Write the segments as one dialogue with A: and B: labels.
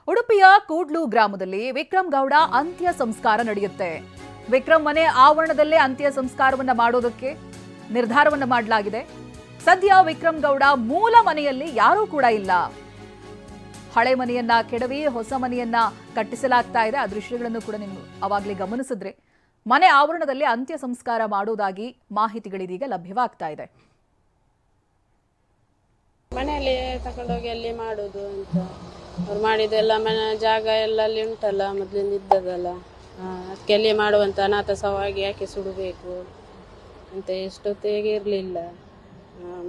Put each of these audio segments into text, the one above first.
A: ಉಡುಪಿಯ ಕೂಡ್ಲು ಗ್ರಾಮದಲ್ಲಿ ವಿಕ್ರಮ್ ಗೌಡ ಅಂತ್ಯ ಸಂಸ್ಕಾರ ನಡೆಯುತ್ತೆ. ವಿಕ್ರಮ್ ಮನೆ ಆವರಣದಲ್ಲೇ ಅಂತ್ಯ ಸಂಸ್ಕಾರವನ್ನ ಮಾಡೋದಕ್ಕೆ ನಿರ್ಧಾರವನ್ನ ಮಾಡಲಾಗಿದೆ. ಸದ್ಯ ವಿಕ್ರಮ್ ಗೌಡ ಮೂಲ ಮನೆಯಲ್ಲಿ ಯಾರೂ ಕೂಡ ಇಲ್ಲ. ಹಳೆ ಮನೆಯನ್ನ ಕೆಡವಿ ಹೊಸ ಮನೆಯನ್ನ ಕಟ್ಟಿಸಲಾಗ್ತಾ ಇದೆ. ಆ ದೃಶ್ಯಗಳನ್ನು ಕೂಡ ನೀವು ಅವಾಗಲೇ ಗಮನಿಸಿದ್ರೆ ಮನೆ ಆವರಣದಲ್ಲಿ ಅಂತ್ಯ ಸಂಸ್ಕಾರ ಮಾಡೋದಾಗಿ ಮಾಹಿತಿಗಳಿದೀಗ ಲಭ್ಯವಾಗ್ತಾ ಇದೆ.
B: ಮನೆಯಲ್ಲಿ ತಗೊಂಡೋಗಿ ಅಲ್ಲಿ ಮಾಡೋದು ಅಂತ ಅವ್ರು ಮಾಡಿದೆಲ್ಲ ಮನೆ ಜಾಗ ಎಲ್ಲ ಅಲ್ಲಿ ಉಂಟಲ್ಲ, ಮೊದಲಿಂದ ಇದ್ದದಲ್ಲ, ಅದಕ್ಕೆ ಅಲ್ಲಿ ಮಾಡುವಂಥ ಅನಾಥ ಸವಾಗಿ ಯಾಕೆ ಸುಡಬೇಕು ಅಂತ ಎಷ್ಟೊತ್ತಿಗೆ ಇರಲಿಲ್ಲ.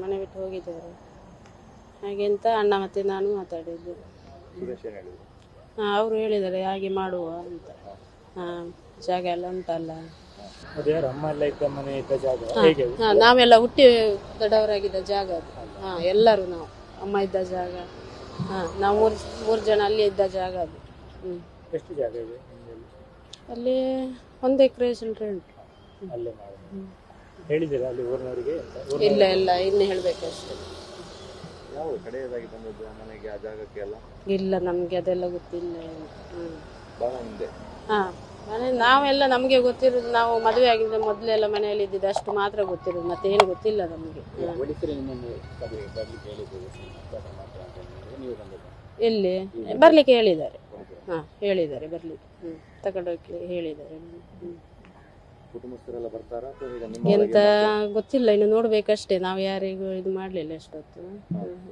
B: ಮನೆ ಬಿಟ್ಟು ಹೋಗಿದ್ದಾರೆ ಹಾಗೆ ಅಂತ ಅಣ್ಣ ಮತ್ತೆ ನಾನು ಮಾತಾಡಿದ್ದು. ಅವರು ಹೇಳಿದ್ದಾರೆ ಹಾಗೆ ಮಾಡುವ ಅಂತ. ಜಾಗ ಎಲ್ಲ ಉಂಟಲ್ಲ, ನಾವೆಲ್ಲ ಹುಟ್ಟಿ ದೊಡ್ಡವರಾಗಿದ್ದ ಜಾಗ ಅದು. ಎಲ್ಲರೂ ನಾವು ಅಮ್ಮ ಇದ್ದ ಜಾಗ, ನಾವು ಮೂರು ಜನ ಅಲ್ಲಿ ಇದ್ದ ಜಾಗ ಅದು.
C: ಎಷ್ಟು ಜಾಗ ಇದೆ
B: ಅಲ್ಲಿ 1 ಎಕರೆ ಚಿಲ್ಲರೆ ಉಂಟು.
C: ಹೇಳಿದ್ದೀರಾ ಅಲ್ಲಿ ಊರಿನವರಿಗೆ?
B: ಇಲ್ಲ ಇಲ್ಲ, ಇನ್ನು ಹೇಳ್ಬೇಕಷ್ಟೇ.
D: ಯಾವ ಕಡೆಯದಾಗಿ ಬಂದದ್ದು ಮನೆಗೆ ಆ ಜಾಗಕ್ಕೆ ಎಲ್ಲ?
B: ಇಲ್ಲ, ನಮ್ಗೆ ಅದೆಲ್ಲ ಗೊತ್ತಿಲ್ಲ.
D: ಬಹಳ ಹಿಂದೆ.
B: ಮನೆ ನಾವೆಲ್ಲ ನಮಗೆ ಗೊತ್ತಿರೋದು, ನಾವು ಮದುವೆ ಆಗಿದ್ದ ಮೊದಲೆಲ್ಲ ಮನೆಯಲ್ಲಿ ಇದ್ದಿದ್ದು ಅಷ್ಟು ಮಾತ್ರ ಗೊತ್ತಿರೋದು, ಮತ್ತೆ ಏನು ಗೊತ್ತಿಲ್ಲ ನಮಗೆ. ಎಲ್ಲಿ ಬರ್ಲಿಕ್ಕೆ ಹೇಳಿದ್ದಾರೆ. ಹೇಳಿದ್ದಾರೆ ಬರ್ಲಿಕ್ಕೆ, ತಗೊಂಡೋಗಿ ಹೇಳಿದ್ದಾರೆ.
D: ಕುಟುಂಬಸ್ಥರೆಲ್ಲ ಬರ್ತಾರಾ?
B: ಎಂತ ಗೊತ್ತಿಲ್ಲ, ಇನ್ನು ನೋಡ್ಬೇಕಷ್ಟೇ. ನಾವು ಯಾರಿಗೂ ಇದು ಮಾಡ್ಲಿಲ್ಲ ಅಷ್ಟೊತ್ತು.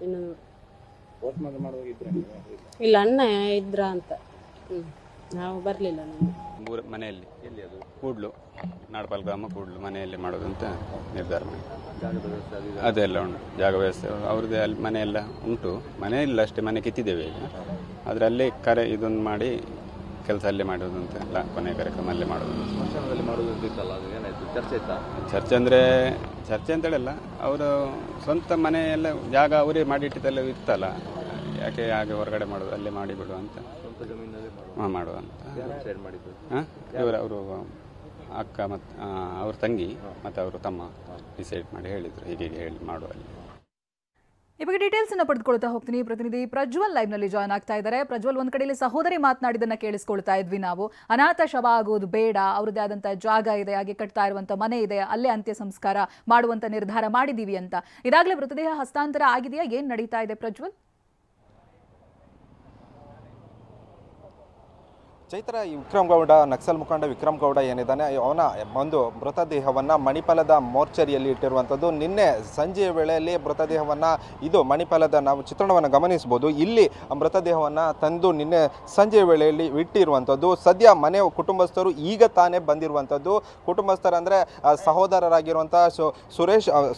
B: ಇನ್ನು ಇಲ್ಲ, ಅಣ್ಣ ಇದ್ರ ಅಂತ. ನಾವು ಬರ್ಲಿಲ್ಲ.
E: ನಾವು ಮನೆಯಲ್ಲಿ ಕೂಡ್ಲು ನಾಡಪಾಲ್ ಗ್ರಾಮ ಕೂಡ್ಲು ಮನೆಯಲ್ಲಿ ಮಾಡೋದು ಅಂತ ನಿರ್ಧಾರ ಮಾಡಿ. ಅದೆಲ್ಲ ಉಂಟು, ಜಾಗ ವ್ಯವಸ್ಥೆ ಅವ್ರದ್ದೇ. ಅಲ್ಲಿ ಮನೆಯೆಲ್ಲ ಉಂಟು, ಮನೆ ಇಲ್ಲ ಅಷ್ಟೇ, ಮನೆ ಕಿತ್ತಿದ್ದೇವೆ ಈಗ. ಆದರೆ ಅಲ್ಲೇ ಇದೊಂದು ಮಾಡಿ ಕೆಲಸ ಅಲ್ಲೇ ಮಾಡೋದು ಅಂತ ಎಲ್ಲ ಕೊನೆಯ ಕಾರ್ಯಕ್ರಮ ಅಲ್ಲೇ ಮಾಡೋದು. ಚರ್ಚೆ ಅಂದರೆ ಚರ್ಚೆ ಅಂತೇಳಲ್ಲ, ಅವರು ಸ್ವಂತ ಮನೆಯೆಲ್ಲ ಜಾಗ ಅವರೇ ಮಾಡಿಟ್ಟಿದ್ದೆಲ್ಲ ಇರ್ತಲ್ಲ, ಯಾಕೆ ಹಾಗೆ ಹೊರಗಡೆ ಮಾಡೋದು, ಅಲ್ಲೇ ಮಾಡಿಬಿಡುವ ಅಂತ ಮಾಡುವ ಅಂತ. ಅವರು ಅಕ್ಕ ಮತ್ತು ಅವ್ರ ತಂಗಿ ಮತ್ತು ಅವರು ತಮ್ಮ ಡಿಸೈಡ್ ಮಾಡಿ ಹೇಳಿದರು, ಹೀಗೆ ಹೇಳಿ ಮಾಡುವ ಅಲ್ಲಿ.
A: ಈ ಬಗ್ಗೆ ಡೀಟೇಲ್ಸ್ ಅನ್ನು ಪಡೆದುಕೊಳ್ತಾ ಹೋಗ್ತೀನಿ. ಪ್ರತಿನಿಧಿ ಪ್ರಜ್ವಲ್ ಲೈವ್ ನಲ್ಲಿ ಜಾಯ್ನ್ ಆಗ್ತಾ ಇದ್ದಾರೆ. ಪ್ರಜ್ವಲ್, ಒಂದ್ ಕಡೆಯಲ್ಲಿ ಸಹೋದರಿ ಮಾತನಾಡಿದನ್ನ ಕೇಳಿಸ್ಕೊಳ್ತಾ ಇದ್ವಿ ನಾವು. ಅನಾಥ ಶವ ಆಗೋದು ಬೇಡ, ಅವ್ರದ್ದೇ ಆದಂತಹ ಜಾಗ ಇದೆ, ಹಾಗೆ ಕಟ್ತಾ ಇರುವಂತ ಮನೆ ಇದೆ, ಅಲ್ಲೇ ಅಂತ್ಯ ಸಂಸ್ಕಾರ ಮಾಡುವಂತ ನಿರ್ಧಾರ ಮಾಡಿದೀವಿ ಅಂತ. ಇದಾಗಲೇ ಮೃತದೇಹ ಹಸ್ತಾಂತರ ಆಗಿದೆಯಾ? ಏನ್ ನಡೀತಾ ಇದೆ ಪ್ರಜ್ವಲ್?
F: ಚೈತ್ರ, ಈ ವಿಕ್ರಮ್ ಗೌಡ, ನಕ್ಸಲ್ ಮುಖಂಡ ವಿಕ್ರಮ್ ಗೌಡ ಏನಿದ್ದಾನೆ, ಅವನ ಒಂದು ಮೃತದೇಹವನ್ನು ಮಣಿಪಾಲದ ಮೋರ್ಚರಿಯಲ್ಲಿ ಇಟ್ಟಿರುವಂಥದ್ದು. ನಿನ್ನೆ ಸಂಜೆಯ ವೇಳೆಯಲ್ಲಿ ಮೃತದೇಹವನ್ನು, ಇದು ಮಣಿಪಾಲದ ನಾವು ಚಿತ್ರಣವನ್ನು ಗಮನಿಸ್ಬೋದು, ಇಲ್ಲಿ ಮೃತದೇಹವನ್ನು ತಂದು ನಿನ್ನೆ ಸಂಜೆಯ ವೇಳೆಯಲ್ಲಿ ಇಟ್ಟಿರುವಂಥದ್ದು. ಸದ್ಯ ಮನೆ ಕುಟುಂಬಸ್ಥರು ಈಗ ತಾನೇ ಬಂದಿರುವಂಥದ್ದು. ಕುಟುಂಬಸ್ಥರಂದರೆ ಸಹೋದರರಾಗಿರುವಂಥ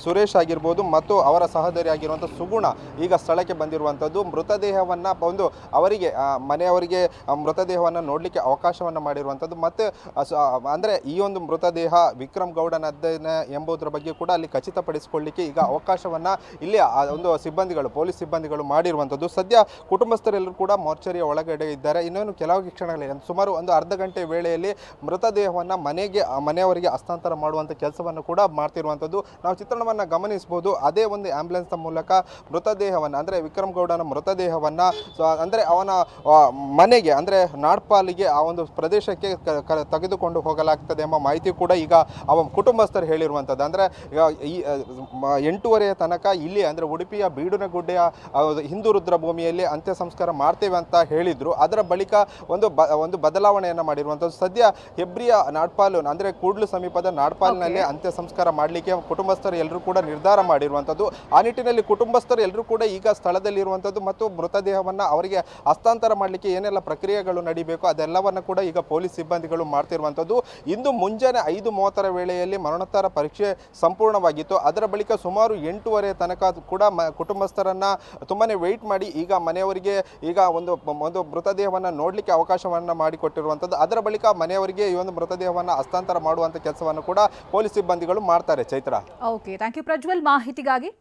F: ಸುರೇಶ್ ಆಗಿರ್ಬೋದು ಮತ್ತು ಅವರ ಸಹೋದರಿ ಆಗಿರುವಂಥ ಸುಗುಣ ಈಗ ಸ್ಥಳಕ್ಕೆ ಬಂದಿರುವಂಥದ್ದು. ಮೃತದೇಹವನ್ನು ಒಂದು ಅವರಿಗೆ ಮನೆಯವರಿಗೆ ಮೃತದೇಹವನ್ನು ನೋಡಲಿಕ್ಕೆ ಅವಕಾಶವನ್ನು ಮಾಡಿರುವಂಥದ್ದು. ಮತ್ತು ಅಂದರೆ ಈ ಒಂದು ಮೃತದೇಹ ವಿಕ್ರಮ್ ಗೌಡನದ್ದೇನೆ ಎಂಬುದರ ಬಗ್ಗೆ ಕೂಡ ಅಲ್ಲಿ ಖಚಿತಪಡಿಸಿಕೊಳ್ಳಲಿಕ್ಕೆ ಈಗ ಅವಕಾಶವನ್ನು ಇಲ್ಲಿ ಒಂದು ಸಿಬ್ಬಂದಿಗಳು, ಪೊಲೀಸ್ ಸಿಬ್ಬಂದಿಗಳು ಮಾಡಿರುವಂಥದ್ದು. ಸದ್ಯ ಕುಟುಂಬಸ್ಥರೆಲ್ಲರೂ ಕೂಡ ಮೋರ್ಚರಿಯ ಒಳಗಡೆ ಇದ್ದಾರೆ. ಇನ್ನೇನು ಕೆಲವು ಕ್ಷಣಗಳಲ್ಲಿ, ಸುಮಾರು ಒಂದು ಅರ್ಧ ಗಂಟೆ ವೇಳೆಯಲ್ಲಿ ಮೃತದೇಹವನ್ನು ಮನೆಯವರಿಗೆ ಹಸ್ತಾಂತರ ಮಾಡುವಂಥ ಕೆಲಸವನ್ನು ಕೂಡ ಮಾಡ್ತಿರುವಂಥದ್ದು ನಾವು ಚಿತ್ರಣವನ್ನು ಗಮನಿಸ್ಬೋದು. ಅದೇ ಒಂದು ಆಂಬ್ಯುಲೆನ್ಸ್ ಮೂಲಕ ಮೃತದೇಹವನ್ನು, ಅಂದರೆ ವಿಕ್ರಮ್ ಗೌಡನ ಮೃತದೇಹವನ್ನು ಅಂದರೆ ಅವನ ಮನೆಗೆ, ಅಂದರೆ ನಾಡ್ಪಾಲಿಗೆ, ಆ ಒಂದು ಪ್ರದೇಶಕ್ಕೆ ತೆಗೆದುಕೊಂಡು ಹೋಗಲಾಗ್ತದೆ ಎಂಬ ಮಾಹಿತಿ ಕೂಡ ಈಗ ಅವನ ಕುಟುಂಬಸ್ಥರು ಹೇಳಿರುವಂಥದ್ದು. ಅಂದರೆ ಈ 8:30 ತನಕ ಇಲ್ಲಿ, ಅಂದರೆ ಉಡುಪಿಯ ಬೀಡುನಗುಡ್ಡೆಯ ಹಿಂದೂ ರುದ್ರಭೂಮಿಯಲ್ಲಿ ಅಂತ್ಯ ಸಂಸ್ಕಾರ ಮಾಡ್ತೇವೆ ಅಂತ ಹೇಳಿದರು. ಅದರ ಬಳಿಕ ಒಂದು ಬದಲಾವಣೆಯನ್ನು ಮಾಡಿರುವಂಥದ್ದು. ಸದ್ಯ ಹೆಬ್ರಿಯ ನಾಡ್ಪಾಲು, ಅಂದರೆ ಕೂಡ್ಲು ಸಮೀಪದ ನಾಡ್ಪಾಲ್ನಲ್ಲಿ ಅಂತ್ಯ ಸಂಸ್ಕಾರ ಮಾಡಲಿಕ್ಕೆ ಕುಟುಂಬಸ್ಥರು ಎಲ್ಲರೂ ಕೂಡ ನಿರ್ಧಾರ ಮಾಡಿರುವಂಥದ್ದು. ಆ ನಿಟ್ಟಿನಲ್ಲಿ ಕುಟುಂಬಸ್ಥರು ಎಲ್ಲರೂ ಕೂಡ ಈಗ ಸ್ಥಳದಲ್ಲಿರುವಂಥದ್ದು ಮತ್ತು ಮೃತದೇಹವನ್ನು ಅವರಿಗೆ ಹಸ್ತಾಂತರ ಮಾಡಲಿಕ್ಕೆ ಏನೆಲ್ಲ ಪ್ರಕ್ರಿಯೆಗಳು ನಡೀಬೇಕು ಅದೆಲ್ಲವನ್ನು ಕೂಡ ಈಗ ಪೊಲೀಸ್ ಸಿಬ್ಬಂದಿಗಳು ಮಾಡ್ತಿರುವಂಥದ್ದು. ಇಂದು ಮುಂಜಾನೆ 5:30 ವೇಳೆಯಲ್ಲಿ ಮರಣೋತ್ತರ ಪರೀಕ್ಷೆ ಸಂಪೂರ್ಣವಾಗಿತ್ತು. ಅದರ ಬಳಿಕ ಸುಮಾರು 8:30 ತನಕ ಕೂಡ ಕುಟುಂಬಸ್ಥರನ್ನು ತುಂಬಾ ವೆಯ್ಟ್ ಮಾಡಿ ಈಗ ಮನೆಯವರಿಗೆ ಈಗ ಒಂದು ಮೃತದೇಹವನ್ನು ನೋಡಲಿಕ್ಕೆ ಅವಕಾಶವನ್ನು ಮಾಡಿಕೊಟ್ಟಿರುವಂಥದ್ದು. ಅದರ ಬಳಿಕ ಮನೆಯವರಿಗೆ ಈ ಒಂದು ಮೃತದೇಹವನ್ನು ಹಸ್ತಾಂತರ ಮಾಡುವಂಥ ಕೆಲಸವನ್ನು ಕೂಡ ಪೊಲೀಸ್ ಸಿಬ್ಬಂದಿಗಳು ಮಾಡ್ತಾರೆ. Chaitra,
A: okay, thank you Prajwal ಮಾಹಿತಿಗಾಗಿ.